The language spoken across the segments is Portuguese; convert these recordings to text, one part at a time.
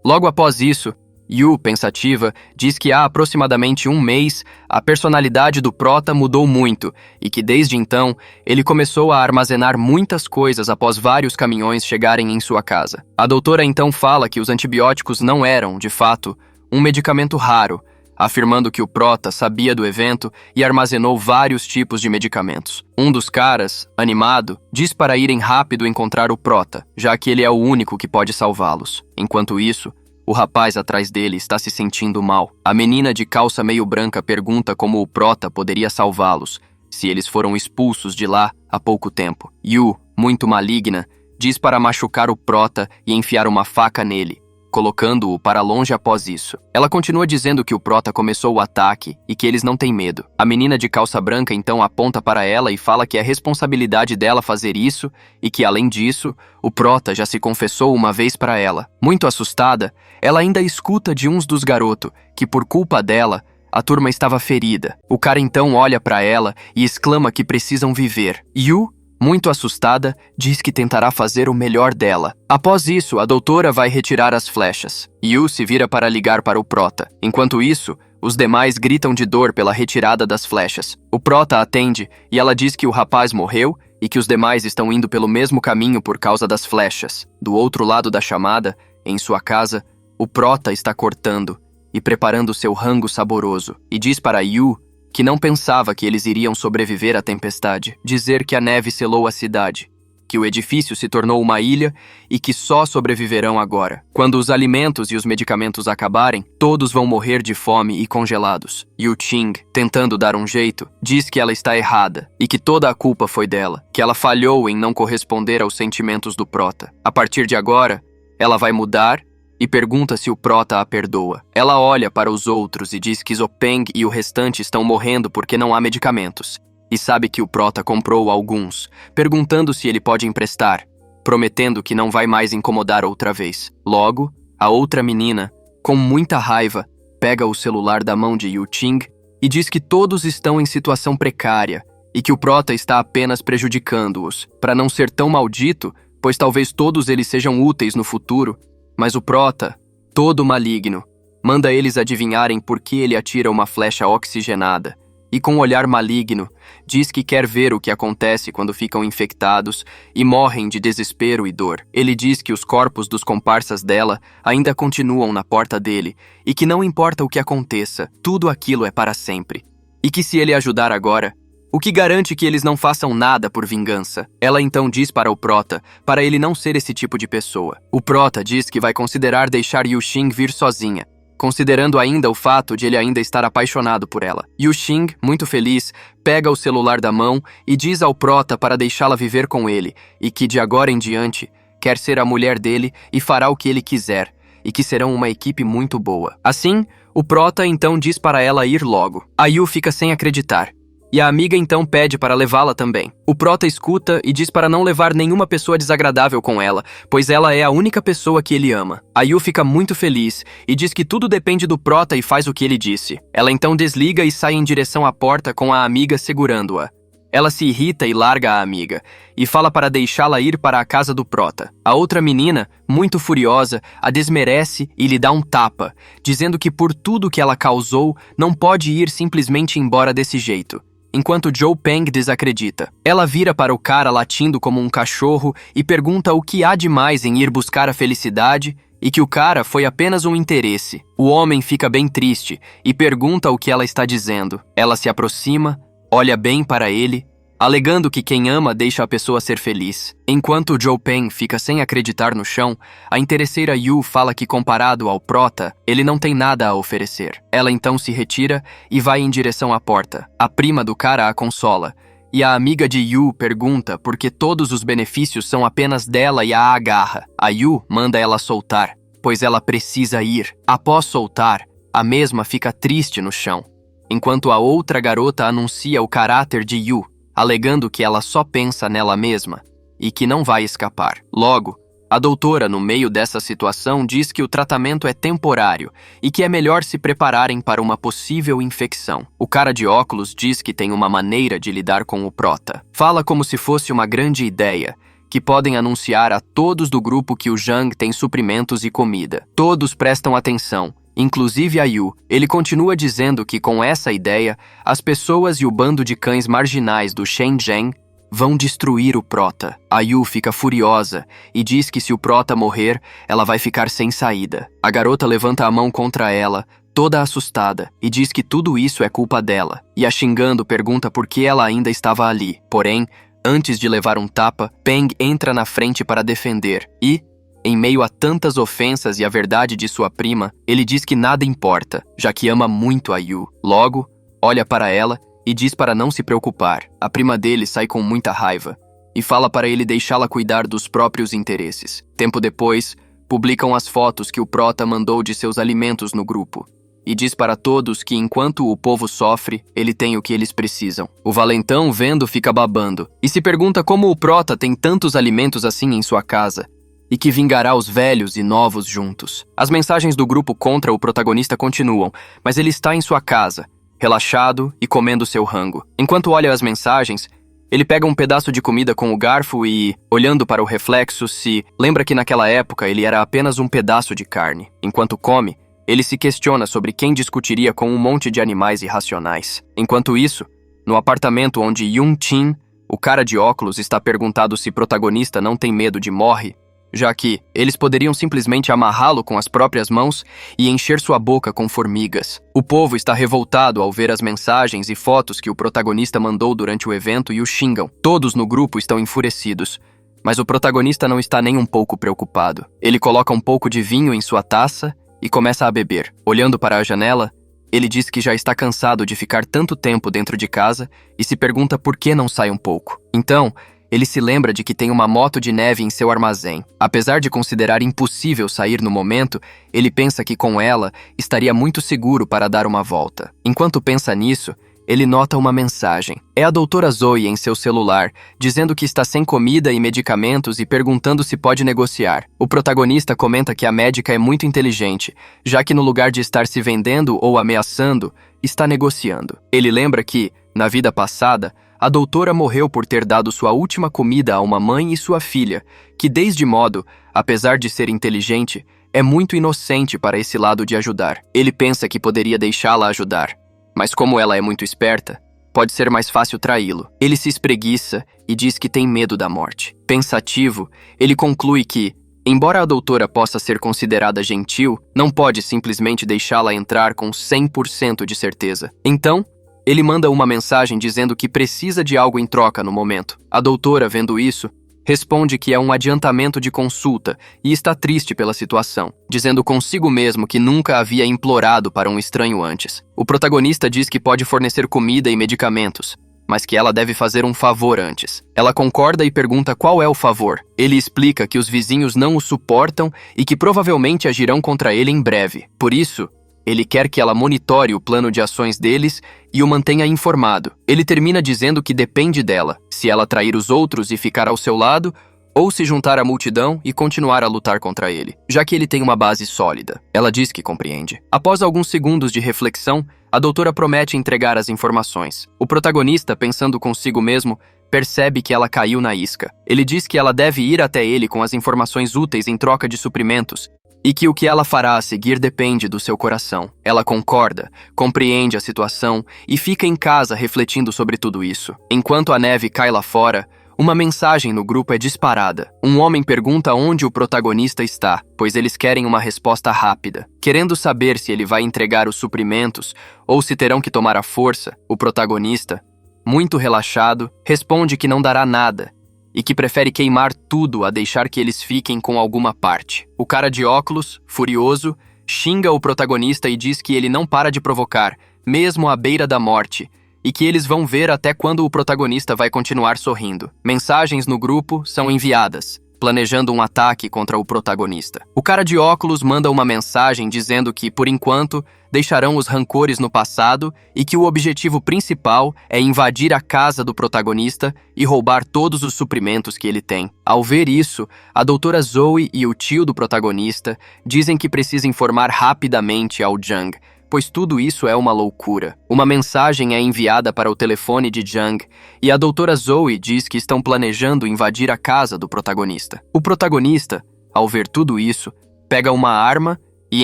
Logo após isso, Yu, pensativa, diz que há aproximadamente um mês a personalidade do Prota mudou muito e que desde então ele começou a armazenar muitas coisas após vários caminhões chegarem em sua casa. A doutora então fala que os antibióticos não eram, de fato, um medicamento raro, afirmando que o Prota sabia do evento e armazenou vários tipos de medicamentos. Um dos caras, animado, diz para irem rápido encontrar o Prota, já que ele é o único que pode salvá-los. Enquanto isso, o rapaz atrás dele está se sentindo mal. A menina de calça meio branca pergunta como o Prota poderia salvá-los, se eles foram expulsos de lá há pouco tempo. Yu, muito maligna, diz para machucar o Prota e enfiar uma faca nele, colocando-o para longe após isso. Ela continua dizendo que o Prota começou o ataque e que eles não têm medo. A menina de calça branca então aponta para ela e fala que é responsabilidade dela fazer isso e que, além disso, o Prota já se confessou uma vez para ela. Muito assustada, ela ainda escuta de uns dos garotos que, por culpa dela, a turma estava ferida. O cara então olha para ela e exclama que precisam viver. Yu, muito assustada, diz que tentará fazer o melhor dela. Após isso, a doutora vai retirar as flechas. Yu se vira para ligar para o Prota. Enquanto isso, os demais gritam de dor pela retirada das flechas. O Prota atende e ela diz que o rapaz morreu e que os demais estão indo pelo mesmo caminho por causa das flechas. Do outro lado da chamada, em sua casa, o Prota está cortando e preparando seu rango saboroso e diz para Yu que não pensava que eles iriam sobreviver à tempestade. Dizer que a neve selou a cidade, que o edifício se tornou uma ilha e que só sobreviverão agora. Quando os alimentos e os medicamentos acabarem, todos vão morrer de fome e congelados. Yu Ching, tentando dar um jeito, diz que ela está errada e que toda a culpa foi dela, que ela falhou em não corresponder aos sentimentos do Prota. A partir de agora, ela vai mudar e pergunta se o Prota a perdoa. Ela olha para os outros e diz que Zopeng e o restante estão morrendo porque não há medicamentos. E sabe que o Prota comprou alguns, perguntando se ele pode emprestar, prometendo que não vai mais incomodar outra vez. Logo, a outra menina, com muita raiva, pega o celular da mão de Yu Ching e diz que todos estão em situação precária e que o Prota está apenas prejudicando-os, para não ser tão maldito, pois talvez todos eles sejam úteis no futuro. Mas o Prota, todo maligno, manda eles adivinharem por que ele atira uma flecha oxigenada e, com um olhar maligno, diz que quer ver o que acontece quando ficam infectados e morrem de desespero e dor. Ele diz que os corpos dos comparsas dela ainda continuam na porta dele e que não importa o que aconteça, tudo aquilo é para sempre. E que se ele ajudar agora, o que garante que eles não façam nada por vingança? Ela então diz para o Prota, para ele não ser esse tipo de pessoa. O Prota diz que vai considerar deixar Yu Xing vir sozinha, considerando ainda o fato de ele ainda estar apaixonado por ela. Yu Xing, muito feliz, pega o celular da mão e diz ao Prota para deixá-la viver com ele, e que de agora em diante quer ser a mulher dele e fará o que ele quiser, e que serão uma equipe muito boa. Assim, o Prota então diz para ela ir logo. A Yu fica sem acreditar. E a amiga então pede para levá-la também. O Prota escuta e diz para não levar nenhuma pessoa desagradável com ela, pois ela é a única pessoa que ele ama. A Yu fica muito feliz e diz que tudo depende do Prota e faz o que ele disse. Ela então desliga e sai em direção à porta com a amiga segurando-a. Ela se irrita e larga a amiga, e fala para deixá-la ir para a casa do Prota. A outra menina, muito furiosa, a desmerece e lhe dá um tapa, dizendo que por tudo que ela causou, não pode ir simplesmente embora desse jeito. Enquanto Zopeng desacredita. Ela vira para o cara latindo como um cachorro e pergunta o que há de mais em ir buscar a felicidade e que o cara foi apenas um interesse. O homem fica bem triste e pergunta o que ela está dizendo. Ela se aproxima, olha bem para ele, alegando que quem ama deixa a pessoa ser feliz. Enquanto Zopeng fica sem acreditar no chão, a interesseira Yu fala que comparado ao Prota, ele não tem nada a oferecer. Ela então se retira e vai em direção à porta. A prima do cara a consola, e a amiga de Yu pergunta por que todos os benefícios são apenas dela e a agarra. A Yu manda ela soltar, pois ela precisa ir. Após soltar, a mesma fica triste no chão, enquanto a outra garota anuncia o caráter de Yu, alegando que ela só pensa nela mesma e que não vai escapar. Logo, a doutora, no meio dessa situação, diz que o tratamento é temporário e que é melhor se prepararem para uma possível infecção. O cara de óculos diz que tem uma maneira de lidar com o Prota. Fala como se fosse uma grande ideia, que podem anunciar a todos do grupo que o Jang tem suprimentos e comida. Todos prestam atenção, inclusive a Yu. Ele continua dizendo que com essa ideia, as pessoas e o bando de cães marginais do Shenzhen vão destruir o Prota. A Yu fica furiosa e diz que se o Prota morrer, ela vai ficar sem saída. A garota levanta a mão contra ela, toda assustada, e diz que tudo isso é culpa dela. E a xingando pergunta por que ela ainda estava ali. Porém, antes de levar um tapa, Peng entra na frente para defender e, em meio a tantas ofensas e a verdade de sua prima, ele diz que nada importa, já que ama muito a Yu. Logo, olha para ela e diz para não se preocupar. A prima dele sai com muita raiva e fala para ele deixá-la cuidar dos próprios interesses. Tempo depois, publicam as fotos que o Prota mandou de seus alimentos no grupo e diz para todos que enquanto o povo sofre, ele tem o que eles precisam. O valentão, vendo, fica babando e se pergunta como o Prota tem tantos alimentos assim em sua casa e que vingará os velhos e novos juntos. As mensagens do grupo contra o protagonista continuam, mas ele está em sua casa, relaxado e comendo seu rango. Enquanto olha as mensagens, ele pega um pedaço de comida com o garfo e, olhando para o reflexo, se lembra que naquela época ele era apenas um pedaço de carne. Enquanto come, ele se questiona sobre quem discutiria com um monte de animais irracionais. Enquanto isso, no apartamento onde Yun Chin, o cara de óculos, está perguntado se protagonista não tem medo de morre, já que eles poderiam simplesmente amarrá-lo com as próprias mãos e encher sua boca com formigas. O povo está revoltado ao ver as mensagens e fotos que o protagonista mandou durante o evento e o xingam. Todos no grupo estão enfurecidos, mas o protagonista não está nem um pouco preocupado. Ele coloca um pouco de vinho em sua taça e começa a beber. Olhando para a janela, ele diz que já está cansado de ficar tanto tempo dentro de casa e se pergunta por que não sai um pouco. Então, ele se lembra de que tem uma moto de neve em seu armazém. Apesar de considerar impossível sair no momento, ele pensa que com ela estaria muito seguro para dar uma volta. Enquanto pensa nisso, ele nota uma mensagem. É a doutora Zoe em seu celular, dizendo que está sem comida e medicamentos e perguntando se pode negociar. O protagonista comenta que a médica é muito inteligente, já que no lugar de estar se vendendo ou ameaçando, está negociando. Ele lembra que, na vida passada, a doutora morreu por ter dado sua última comida a uma mãe e sua filha, que desde modo, apesar de ser inteligente, é muito inocente para esse lado de ajudar. Ele pensa que poderia deixá-la ajudar, mas como ela é muito esperta, pode ser mais fácil traí-lo. Ele se espreguiça e diz que tem medo da morte. Pensativo, ele conclui que, embora a doutora possa ser considerada gentil, não pode simplesmente deixá-la entrar com 100% de certeza. Então, ele manda uma mensagem dizendo que precisa de algo em troca no momento. A doutora, vendo isso, responde que é um adiantamento de consulta e está triste pela situação, dizendo consigo mesmo que nunca havia implorado para um estranho antes. O protagonista diz que pode fornecer comida e medicamentos, mas que ela deve fazer um favor antes. Ela concorda e pergunta qual é o favor. Ele explica que os vizinhos não o suportam e que provavelmente agirão contra ele em breve. Por isso, ele quer que ela monitore o plano de ações deles e o mantenha informado. Ele termina dizendo que depende dela, se ela trair os outros e ficar ao seu lado, ou se juntar à multidão e continuar a lutar contra ele, já que ele tem uma base sólida. Ela diz que compreende. Após alguns segundos de reflexão, a doutora promete entregar as informações. O protagonista, pensando consigo mesmo, percebe que ela caiu na isca. Ele diz que ela deve ir até ele com as informações úteis em troca de suprimentos, e que o que ela fará a seguir depende do seu coração. Ela concorda, compreende a situação e fica em casa refletindo sobre tudo isso. Enquanto a neve cai lá fora, uma mensagem no grupo é disparada. Um homem pergunta onde o protagonista está, pois eles querem uma resposta rápida. Querendo saber se ele vai entregar os suprimentos ou se terão que tomar a força, o protagonista, muito relaxado, responde que não dará nada e que prefere queimar tudo a deixar que eles fiquem com alguma parte. O cara de óculos, furioso, xinga o protagonista e diz que ele não para de provocar, mesmo à beira da morte, e que eles vão ver até quando o protagonista vai continuar sorrindo. Mensagens no grupo são enviadas, planejando um ataque contra o protagonista. O cara de óculos manda uma mensagem dizendo que, por enquanto, deixarão os rancores no passado e que o objetivo principal é invadir a casa do protagonista e roubar todos os suprimentos que ele tem. Ao ver isso, a doutora Zoe e o tio do protagonista dizem que precisa informar rapidamente ao Jang, pois tudo isso é uma loucura. Uma mensagem é enviada para o telefone de Jung e a doutora Zoe diz que estão planejando invadir a casa do protagonista. O protagonista, ao ver tudo isso, pega uma arma e,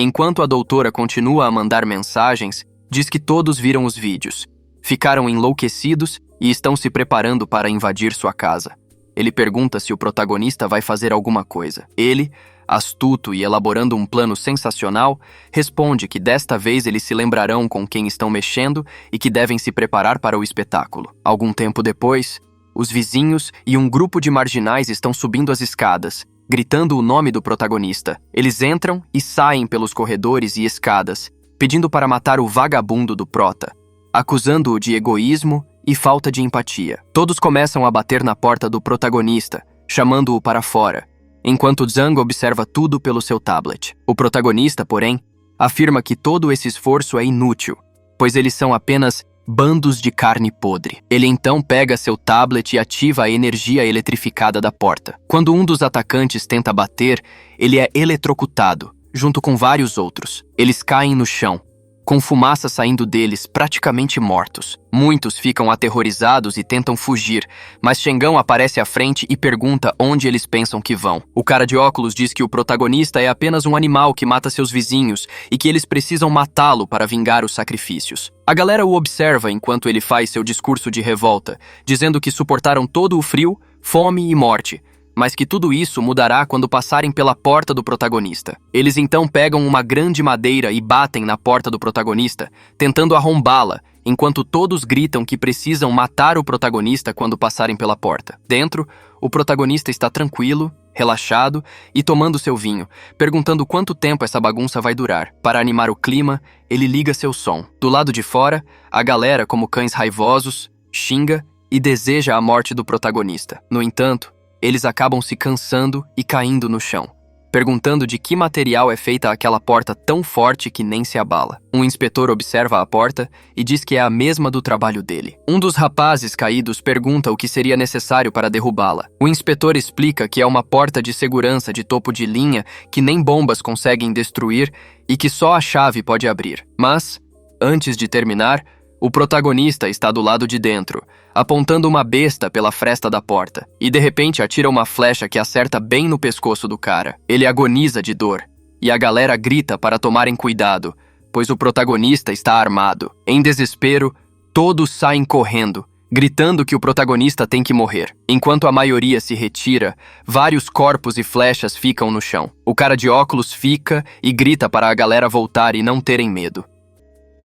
enquanto a doutora continua a mandar mensagens, diz que todos viram os vídeos, ficaram enlouquecidos e estão se preparando para invadir sua casa. Ele pergunta se o protagonista vai fazer alguma coisa. Ele, astuto e elaborando um plano sensacional, responde que desta vez eles se lembrarão com quem estão mexendo e que devem se preparar para o espetáculo. Algum tempo depois, os vizinhos e um grupo de marginais estão subindo as escadas, gritando o nome do protagonista. Eles entram e saem pelos corredores e escadas, pedindo para matar o vagabundo do prota, acusando-o de egoísmo e falta de empatia. Todos começam a bater na porta do protagonista, chamando-o para fora, enquanto Zhang observa tudo pelo seu tablet. O protagonista, porém, afirma que todo esse esforço é inútil, pois eles são apenas bandos de carne podre. Ele então pega seu tablet e ativa a energia eletrificada da porta. Quando um dos atacantes tenta bater, ele é eletrocutado, junto com vários outros. Eles caem no chão, com fumaça saindo deles, praticamente mortos. Muitos ficam aterrorizados e tentam fugir, mas Shengão aparece à frente e pergunta onde eles pensam que vão. O cara de óculos diz que o protagonista é apenas um animal que mata seus vizinhos e que eles precisam matá-lo para vingar os sacrifícios. A galera o observa enquanto ele faz seu discurso de revolta, dizendo que suportaram todo o frio, fome e morte, mas que tudo isso mudará quando passarem pela porta do protagonista. Eles então pegam uma grande madeira e batem na porta do protagonista, tentando arrombá-la, enquanto todos gritam que precisam matar o protagonista quando passarem pela porta. Dentro, o protagonista está tranquilo, relaxado e tomando seu vinho, perguntando quanto tempo essa bagunça vai durar. Para animar o clima, ele liga seu som. Do lado de fora, a galera, como cães raivosos, xinga e deseja a morte do protagonista. No entanto, eles acabam se cansando e caindo no chão, perguntando de que material é feita aquela porta tão forte que nem se abala. Um inspetor observa a porta e diz que é a mesma do trabalho dele. Um dos rapazes caídos pergunta o que seria necessário para derrubá-la. O inspetor explica que é uma porta de segurança de topo de linha que nem bombas conseguem destruir e que só a chave pode abrir. Mas, antes de terminar, o protagonista está do lado de dentro, apontando uma besta pela fresta da porta, e de repente atira uma flecha que acerta bem no pescoço do cara. Ele agoniza de dor, e a galera grita para tomarem cuidado, pois o protagonista está armado. Em desespero, todos saem correndo, gritando que o protagonista tem que morrer. Enquanto a maioria se retira, vários corpos e flechas ficam no chão. O cara de óculos fica e grita para a galera voltar e não terem medo.